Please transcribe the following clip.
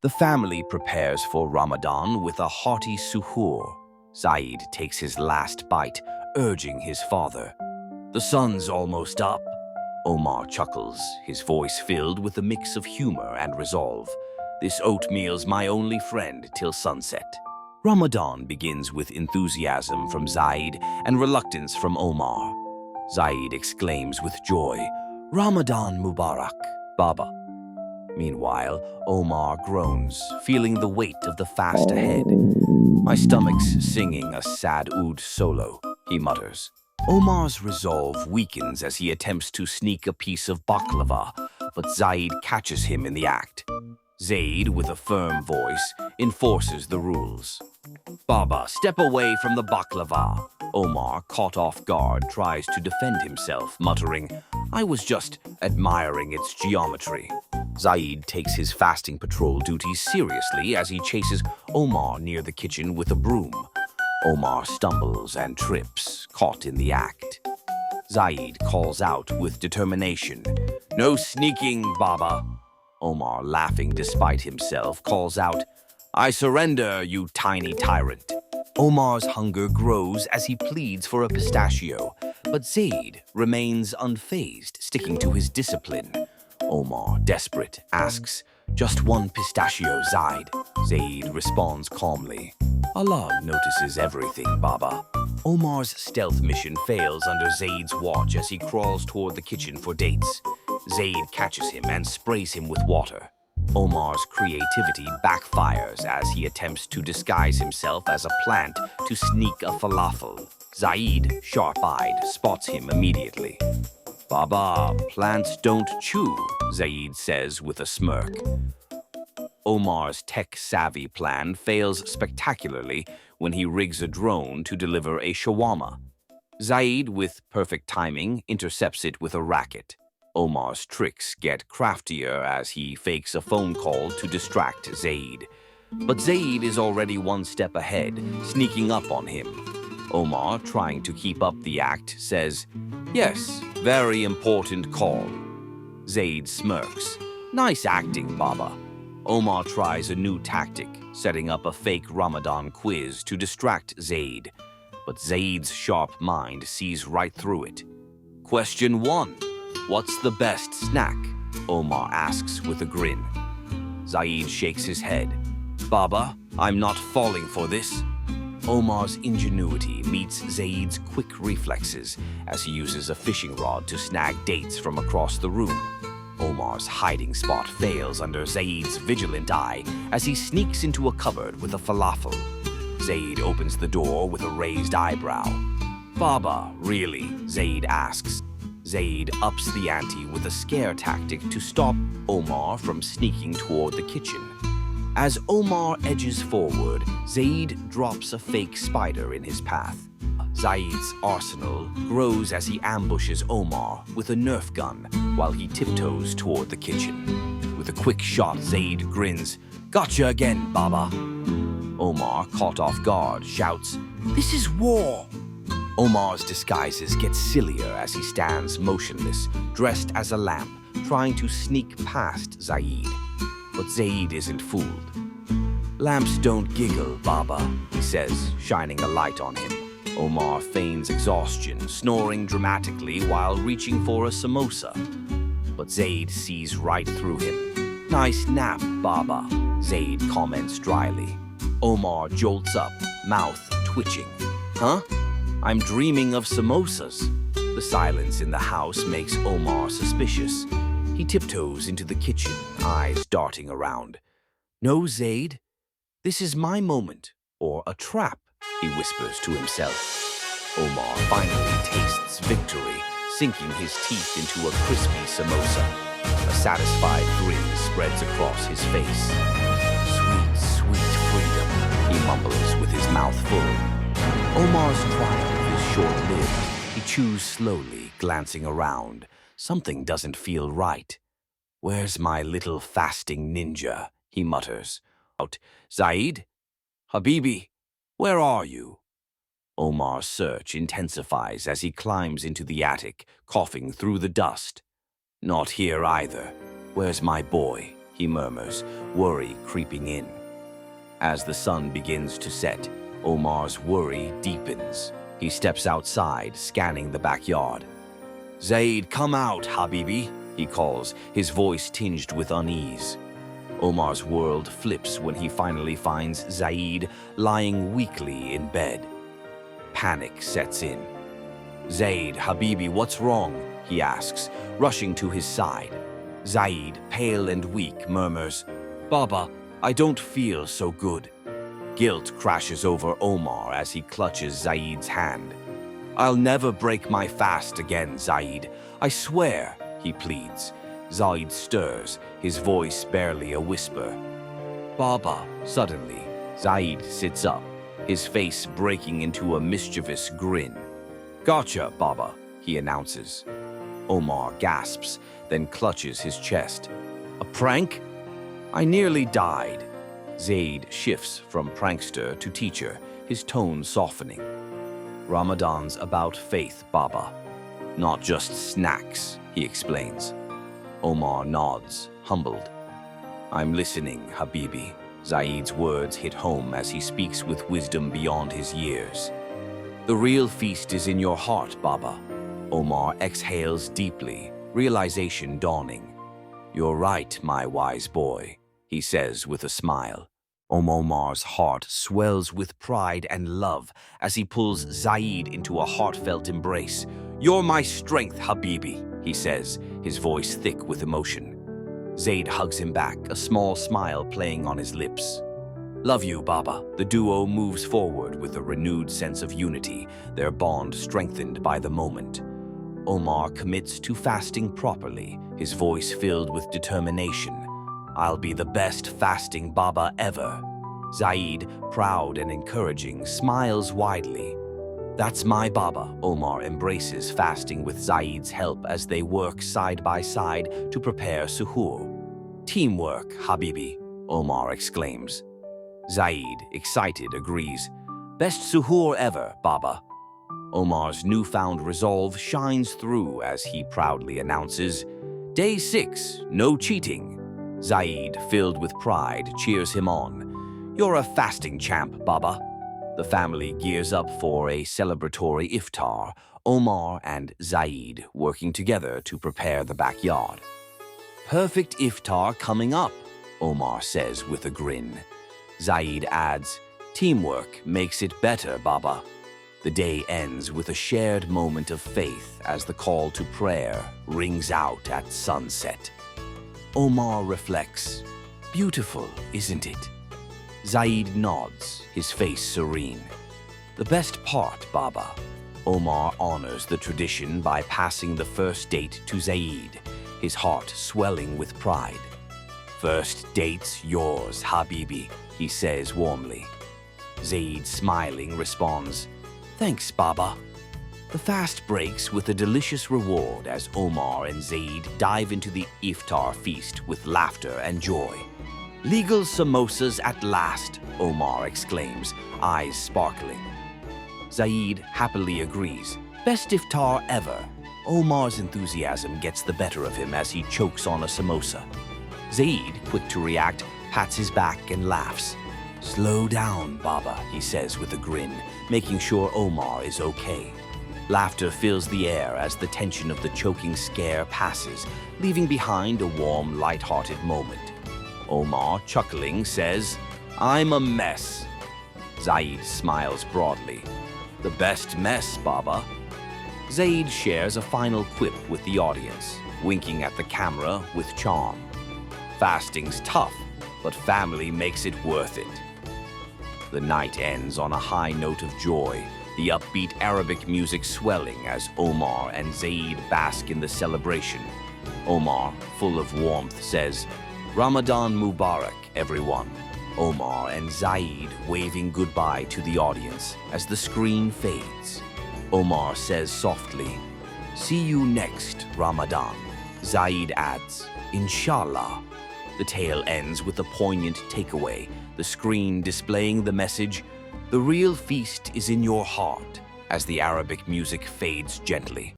The family prepares for Ramadan with a hearty suhoor. Zaid takes his last bite, urging his father. "The sun's almost up." Omar chuckles, his voice filled with a mix of humor and resolve. "This oatmeal's my only friend till sunset." Ramadan begins with enthusiasm from Zaid and reluctance from Omar. Zaid exclaims with joy, "Ramadan Mubarak, Baba." Meanwhile, Omar groans, feeling the weight of the fast ahead. "My stomach's singing a sad oud solo," he mutters. Omar's resolve weakens as he attempts to sneak a piece of baklava, but Zaid catches him in the act. Zaid, with a firm voice, enforces the rules. "Baba, step away from the baklava." Omar, caught off guard, tries to defend himself, muttering, "I was just admiring its geometry." Zaid takes his fasting patrol duties seriously as he chases Omar near the kitchen with a broom. Omar stumbles and trips, caught in the act. Zaid calls out with determination, "No sneaking, Baba." Omar, laughing despite himself, calls out, "I surrender, you tiny tyrant." Omar's hunger grows as he pleads for a pistachio, but Zaid remains unfazed, sticking to his discipline. Omar, desperate, asks, "Just one pistachio, Zaid." Zaid responds calmly, "Allah notices everything, Baba." Omar's stealth mission fails under Zaid's watch as he crawls toward the kitchen for dates. Zaid catches him and sprays him with water. Omar's creativity backfires as he attempts to disguise himself as a plant to sneak a falafel. Zaid, sharp-eyed, spots him immediately. "Baba, plants don't chew," Zaid says with a smirk. Omar's tech-savvy plan fails spectacularly when he rigs a drone to deliver a shawarma. Zaid, with perfect timing, intercepts it with a racket. Omar's tricks get craftier as he fakes a phone call to distract Zaid. But Zaid is already one step ahead, sneaking up on him. Omar, trying to keep up the act, says, "Yes, very important call." Zaid smirks. "Nice acting, Baba." Omar tries a new tactic, setting up a fake Ramadan quiz to distract Zaid. But Zaid's sharp mind sees right through it. "Question 1. What's the best snack?" Omar asks with a grin. Zaid shakes his head. "Baba, I'm not falling for this." Omar's ingenuity meets Zaid's quick reflexes as he uses a fishing rod to snag dates from across the room. Omar's hiding spot fails under Zaid's vigilant eye as he sneaks into a cupboard with a falafel. Zaid opens the door with a raised eyebrow. "Baba, really?" Zaid asks. Zaid ups the ante with a scare tactic to stop Omar from sneaking toward the kitchen. As Omar edges forward, Zaid drops a fake spider in his path. Zaid's arsenal grows as he ambushes Omar with a Nerf gun while he tiptoes toward the kitchen. With a quick shot, Zaid grins, "Gotcha again, Baba." Omar, caught off guard, shouts, "This is war!" Omar's disguises get sillier as he stands motionless, dressed as a lamp, trying to sneak past Zaid. But Zaid isn't fooled. "Lamps don't giggle, Baba," he says, shining a light on him. Omar feigns exhaustion, snoring dramatically while reaching for a samosa. But Zaid sees right through him. "Nice nap, Baba," Zaid comments dryly. Omar jolts up, mouth twitching. "Huh? I'm dreaming of samosas." The silence in the house makes Omar suspicious. He tiptoes into the kitchen, eyes darting around. "No, Zaid, this is my moment, or a trap," he whispers to himself. Omar finally tastes victory, sinking his teeth into a crispy samosa. A satisfied grin spreads across his face. "Sweet, sweet freedom," he mumbles with his mouth full. Omar's triumph is short-lived. He chews slowly, glancing around. Something doesn't feel right. "Where's my little fasting ninja?" he mutters. Out, "Zaid? Habibi, where are you?" Omar's search intensifies as he climbs into the attic, coughing through the dust. "Not here either. Where's my boy?" he murmurs, worry creeping in. As the sun begins to set, Omar's worry deepens. He steps outside, scanning the backyard. "Zaid, come out, Habibi," he calls, his voice tinged with unease. Omar's world flips when he finally finds Zaid lying weakly in bed. Panic sets in. "Zaid, Habibi, what's wrong?" he asks, rushing to his side. Zaid, pale and weak, murmurs, "Baba, I don't feel so good." Guilt crashes over Omar as he clutches Zaid's hand. "I'll never break my fast again, Zaid. I swear," he pleads. Zaid stirs, his voice barely a whisper. "Baba," suddenly, Zaid sits up, his face breaking into a mischievous grin. "Gotcha, Baba," he announces. Omar gasps, then clutches his chest. "A prank? I nearly died." Zaid shifts from prankster to teacher, his tone softening. "Ramadan's about faith, Baba. Not just snacks," he explains. Omar nods, humbled. "I'm listening, Habibi." Zaid's words hit home as he speaks with wisdom beyond his years. "The real feast is in your heart, Baba." Omar exhales deeply, realization dawning. "You're right, my wise boy," he says with a smile. Omar's heart swells with pride and love as he pulls Zaid into a heartfelt embrace. "You're my strength, Habibi," he says, his voice thick with emotion. Zaid hugs him back, a small smile playing on his lips. "Love you, Baba." The duo moves forward with a renewed sense of unity, their bond strengthened by the moment. Omar commits to fasting properly, his voice filled with determination. "I'll be the best fasting Baba ever." Zaid, proud and encouraging, smiles widely. "That's my Baba." Omar embraces fasting with Zaid's help as they work side by side to prepare suhoor. "Teamwork, Habibi," Omar exclaims. Zaid, excited, agrees. "Best suhoor ever, Baba." Omar's newfound resolve shines through as he proudly announces, "Day 6, no cheating." Zaid, filled with pride, cheers him on. "You're a fasting champ, Baba." The family gears up for a celebratory iftar, Omar and Zaid working together to prepare the backyard. "Perfect iftar coming up," Omar says with a grin. Zaid adds, "Teamwork makes it better, Baba." The day ends with a shared moment of faith as the call to prayer rings out at sunset. Omar reflects, "Beautiful, isn't it?" Zaid nods, his face serene. "The best part, Baba." Omar honors the tradition by passing the first date to Zaid, his heart swelling with pride. "First date's yours, Habibi," he says warmly. Zaid, smiling, responds, "Thanks, Baba." The fast breaks with a delicious reward as Omar and Zaid dive into the iftar feast with laughter and joy. "Legal samosas at last," Omar exclaims, eyes sparkling. Zaid happily agrees. "Best iftar ever." Omar's enthusiasm gets the better of him as he chokes on a samosa. Zaid, quick to react, pats his back and laughs. "Slow down, Baba," he says with a grin, making sure Omar is okay. Laughter fills the air as the tension of the choking scare passes, leaving behind a warm, light-hearted moment. Omar, chuckling, says, "I'm a mess." Zaid smiles broadly. "The best mess, Baba." Zaid shares a final quip with the audience, winking at the camera with charm. "Fasting's tough, but family makes it worth it." The night ends on a high note of joy, the upbeat Arabic music swelling as Omar and Zaid bask in the celebration. Omar, full of warmth, says, "Ramadan Mubarak, everyone." Omar and Zaid waving goodbye to the audience as the screen fades. Omar says softly, "See you next Ramadan." Zaid adds, "Inshallah." The tale ends with a poignant takeaway, the screen displaying the message, "The real feast is in your heart," as the Arabic music fades gently.